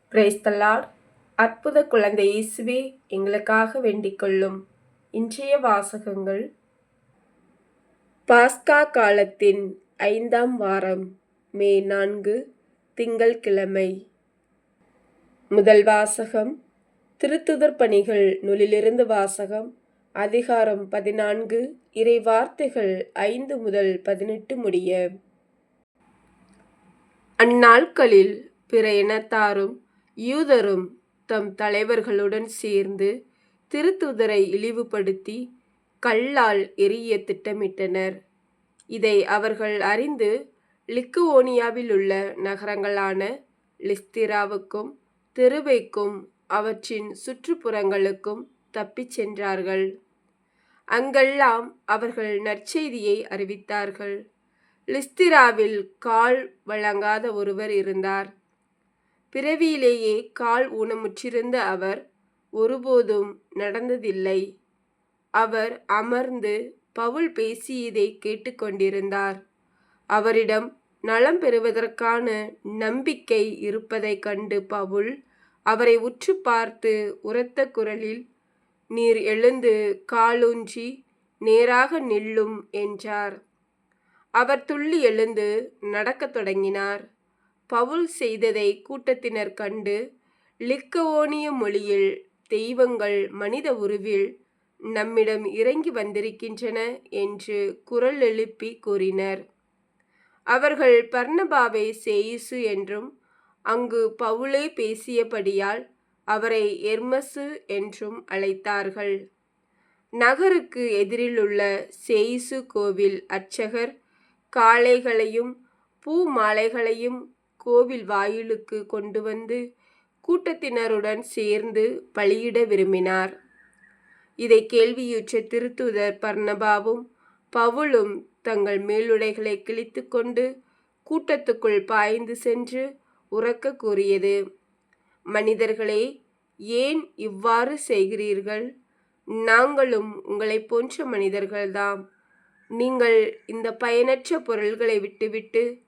Price the lord. அற்புத குழந்தை இயேசுவே, எங்களுக்காக வேண்டிக் கொள்ளும். இன்றைய வாசகங்கள் பாஸ்கா காலத்தின் 5ஆம் வாரம், மே 4, திங்கள்கிழமை. முதல் வாசகம் திருத்துதர் பணிகள் நூலிலிருந்து வாசகம். அதிகாரம் 14, இறை வார்த்தைகள் 5 முதல் 18 முடிய. அந்நாட்களில் பிற இனத்தாரும் யூதரும் தம் தலைவர்களுடன் சேர்ந்து திருத்தூதரை இழிவுபடுத்தி கல்லால் எறிய திட்டமிட்டனர். இதை அவர்கள் அறிந்து லிக்குவோனியாவில் உள்ள நகரங்களான லிஸ்திராவுக்கும் தெருபைக்கும் அவற்றின் சுற்றுப்புறங்களுக்கும் தப்பிச் சென்றார்கள். அங்கெல்லாம் அவர்கள் நற்செய்தியை அறிவித்தார்கள். லிஸ்திராவில் கால் வழங்காத ஒருவர் இருந்தார். பிறவியிலேயே கால் ஊனமுற்றிருந்த அவர் ஒருபோதும் நடந்ததில்லை. அவர் அமர்ந்து பவுல் பேசியதை கேட்டுக்கொண்டிருந்தார். அவரிடம் நலம் பெறுவதற்கான நம்பிக்கை இருப்பதைக் கண்டு பவுல் அவரை உற்று பார்த்து உரத்த குரலில், "நீர் எழுந்து காலூன்றி நேராக நில்லும்" என்றார். அவர் துள்ளி எழுந்து நடக்கத் தொடங்கினார். பவுல் செய்ததை கூட்டத்தினர் கண்டு, லிக்கவோனிய மொழியில், "தெய்வங்கள் மனித உருவில் நம்மிடம் இறங்கி வந்திருக்கின்றன" என்று குரல் எழுப்பி கூறினர். அவர்கள் பர்னபாவை சேயிசு என்றும், அங்கு பவுலே பேசியபடியால் அவரை எர்மசு என்றும் அழைத்தார்கள். நகருக்கு எதிரிலுள்ள சேயிசு கோவில் அர்ச்சகர் காளைகளையும் பூ மாலைகளையும் கோவில் வாயிலுக்கு கொண்டு வந்து கூட்டத்தினருடன் சேர்ந்து பலியிட விரும்பினார். இதை கேள்வியுற்ற திருத்தூதர் பர்னபாவும் பவுலும் தங்கள் மேலுடைகளை கிழித்து கொண்டு கூட்டத்துக்குள் பாய்ந்து சென்று உரக்க கூறியது, "மனிதர்களே, ஏன் இவ்வாறு செய்கிறீர்கள்? நாங்களும் உங்களைப் போன்ற மனிதர்கள்தாம். நீங்கள் இந்த பயனற்ற பொருள்களை விட்டுவிட்டு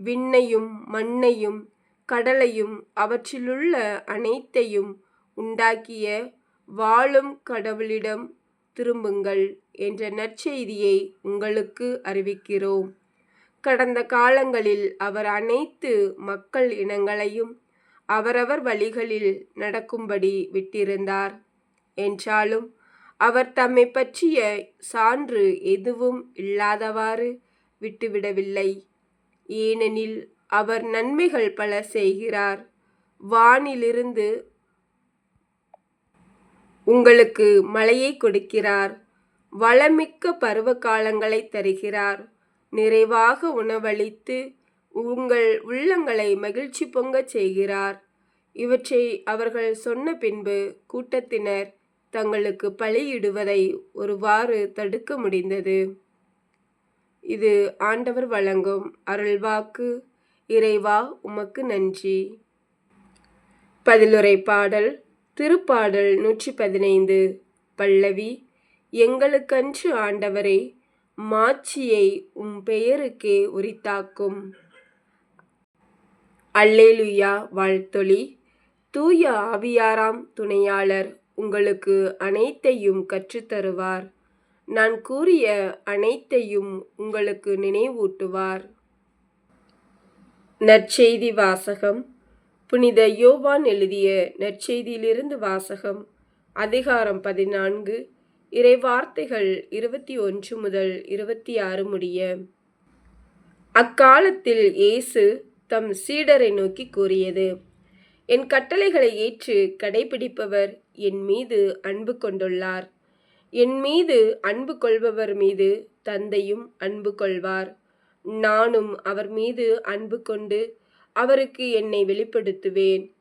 விண்ணையும் மண்ணையும் கடலையும் அவற்றிலுள்ள அனைத்தையும் உண்டாக்கிய வாழும் கடவுளிடம் திரும்புங்கள் என்ற நற்செய்தியை உங்களுக்கு அறிவிக்கிறோம். கடந்த காலங்களில் அவர் அனைத்து மக்கள் இனங்களையும் அவரவர் வழிகளில் நடக்கும்படி விட்டிருந்தார். என்றாலும் அவர் தம்மை பற்றிய சான்று எதுவும் இல்லாதவாறு விட்டுவிடவில்லை. ஏனெனில் அவர் நன்மைகள் பல செய்கிறார். வானிலிருந்து உங்களுக்கு மழையை கொடுக்கிறார். வளமிக்க பருவ காலங்களை தருகிறார். நிறைவாக உணவளித்து உங்கள் உள்ளங்களை மகிழ்ச்சி பொங்கச் செய்கிறார். இவற்றை அவர்கள் சொன்ன பின்பு கூட்டத்தினர் தங்களுக்கு பலியிடுவதை ஒருவாறு தடுக்க முடிந்தது. இது ஆண்டவர் வழங்கும் அருள்வாக்கு. இறைவா, உமக்கு நன்றி. பதிலுரை பாடல். திருப்பாடல் 115. பல்லவி. எங்களுக்கன்று ஆண்டவரே, மாட்சியை உம் பெயருக்கே உரித்தாக்கும். அல்லேலுயா. வாழ்த்தொலி. தூய ஆவியாராம் துணையாளர் உங்களுக்கு அனைத்தையும் கற்றுத்தருவார். நான் கூறிய அனைத்தையும் உங்களுக்கு நினைவூட்டுவார். நற்செய்தி வாசகம். புனித யோவான் எழுதிய நற்செய்தியிலிருந்து வாசகம். அதிகாரம் 14, இறை வார்த்தைகள் 21 முதல் 26 முடிய. அக்காலத்தில் இயேசு தம் சீடரை நோக்கி கூறியது, "என் கட்டளைகளை ஏற்று கடைபிடிப்பவர் என் மீது அன்பு கொண்டுள்ளார். என் மீது அன்பு கொள்பவர் மீது தந்தையும் அன்பு கொள்வார். நானும் அவர் மீது அன்பு கொண்டு அவருக்கு என்னை வெளிப்படுத்துவேன்."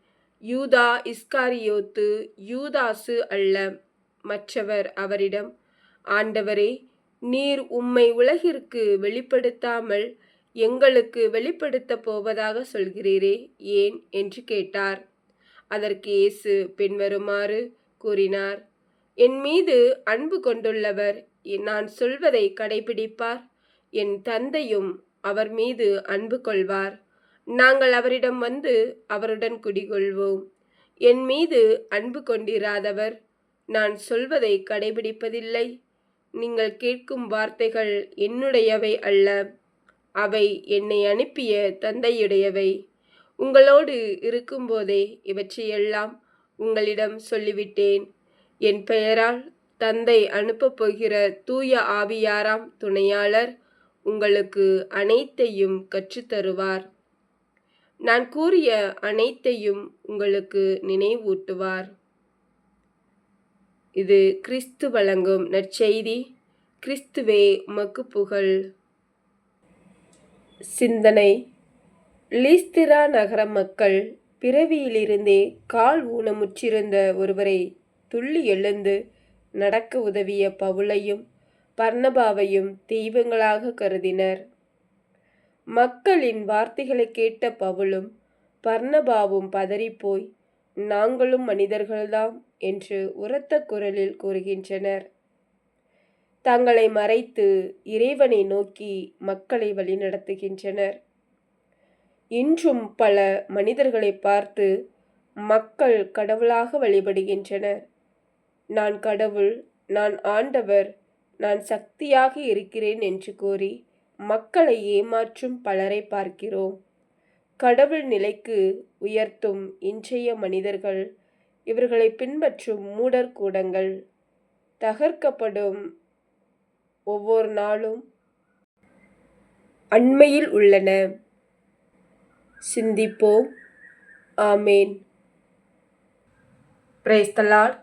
யூதா இஸ்காரியோத்து யூதாசு அல்ல. மற்றவர் அவரிடம், "ஆண்டவரே, நீர் உம்மை உலகிற்கு வெளிப்படுத்தாமல் எங்களுக்கு வெளிப்படுத்தப் போவதாக சொல்கிறீரே, ஏன்?" என்று கேட்டார். அதற்கு இயேசு பின்வருமாறு கூறினார், "என் மீது அன்பு கொண்டுள்ளவர் நான் சொல்வதை கடைபிடிப்பார். என் தந்தையும் அவர் மீது அன்பு கொள்வார். நாங்கள் அவரிடம் வந்து அவருடன் குடிகொள்வோம். என் மீது அன்பு கொண்டிராதவர் நான் சொல்வதை கடைபிடிப்பதில்லை. நீங்கள் கேட்கும் வார்த்தைகள் என்னுடையவை அல்ல, அவை என்னை அனுப்பிய தந்தையுடையவை. உங்களோடு இருக்கும்போதே இவற்றையெல்லாம் உங்களிடம் சொல்லிவிட்டேன். என் பெயரால் தந்தை அனுப்பப் போகிற தூய ஆவியாராம் துணையாளர் உங்களுக்கு அனைத்தையும் கற்றுத்தருவார். நான் கூறிய அனைத்தையும் உங்களுக்கு நினைவூட்டுவார். இது கிறிஸ்து வழங்கும் நற்செய்தி. கிறிஸ்துவே உமக்கு புகழ். சிந்தனை: லீஸ்திரா நகர மக்கள் பிறவியிலிருந்தே கால் ஊனமுற்றிருந்த ஒருவரை துள்ளி எழுந்து நடக்க உதவிய பவுலையும் பர்னபாவையும் தெய்வங்களாக கருதினர். மக்களின் வார்த்தைகளை கேட்ட பவுலும் பர்னபாவும் பதறிப்போய், நாங்களும் மனிதர்கள்தாம் என்று உரத்த குரலில் கூறுகின்றனர். தங்களை மறைத்து இறைவனை நோக்கி மக்களை வழிநடத்துகின்றனர். இன்றும் பல மனிதர்களை பார்த்து மக்கள் கடவுளாக வழிபடுகின்றனர். நான் கடவுள், நான் ஆண்டவர், நான் சக்தியாக இருக்கிறேன் என்று கூறி மக்களை ஏமாற்றும் பலரை பார்க்கிறோம். கடவுள் நிலைக்கு உயர்த்தும் இன்றைய மனிதர்கள் இவர்களை பின்பற்றும் மூடர் கூடங்கள் தகர்க்கப்படும் ஒவ்வொரு நாளும் அண்மையில் உள்ளன. சிந்திப்போம். ஆமேன். Praise the lord.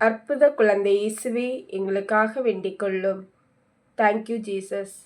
அற்புத குழந்தை இயேசுவே எங்களுக்காக வேண்டிக் கொள்ளும். Thank you Jesus.